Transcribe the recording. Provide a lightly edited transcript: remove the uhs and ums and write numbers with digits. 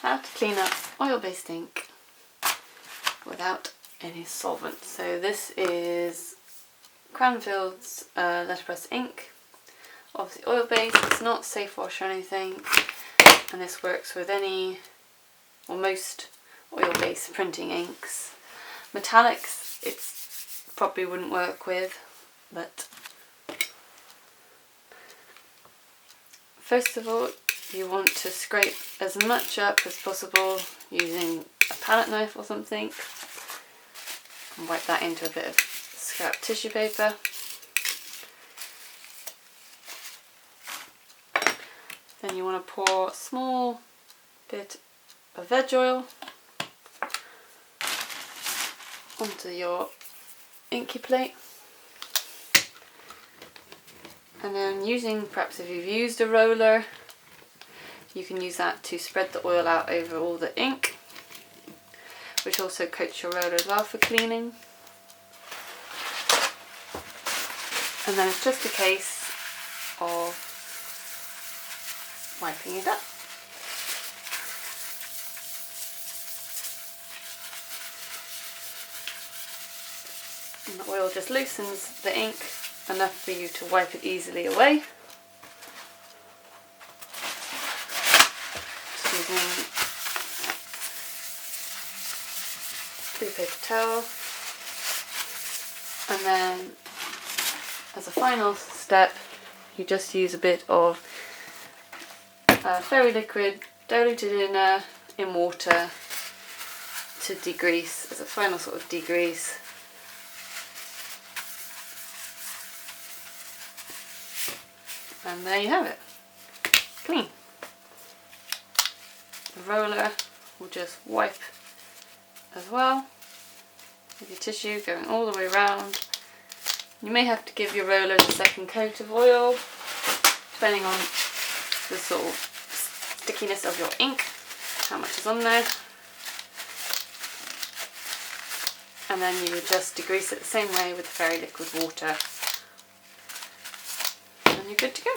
how to clean up oil-based ink without any solvent. So this is Cranfield's letterpress ink, obviously oil-based, it's not safe wash or anything, and this works with any or most oil-based printing inks. Metallics it's probably wouldn't work with, but first of all you want to scrape as much up as possible using a palette knife or something and wipe that into a bit of scrap tissue paper. Then you want to pour a small bit of veg oil onto your inky plate, and then perhaps if you've used a roller, you can use that to spread the oil out over all the ink, which also coats your roller as well for cleaning. And then it's just a case of wiping it up. And the oil just loosens the ink enough for you to wipe it easily away. Just using blue paper towel. And then as a final step, you just use a bit of fairy liquid diluted in water to degrease, as a final sort of degrease. And there you have it, clean. The roller will just wipe as well with your tissue going all the way around. You may have to give your rollers a second coat of oil depending on the sort of stickiness of your ink, how much is on there. And then you would just degrease it the same way with fairy liquid water. And you're good to go.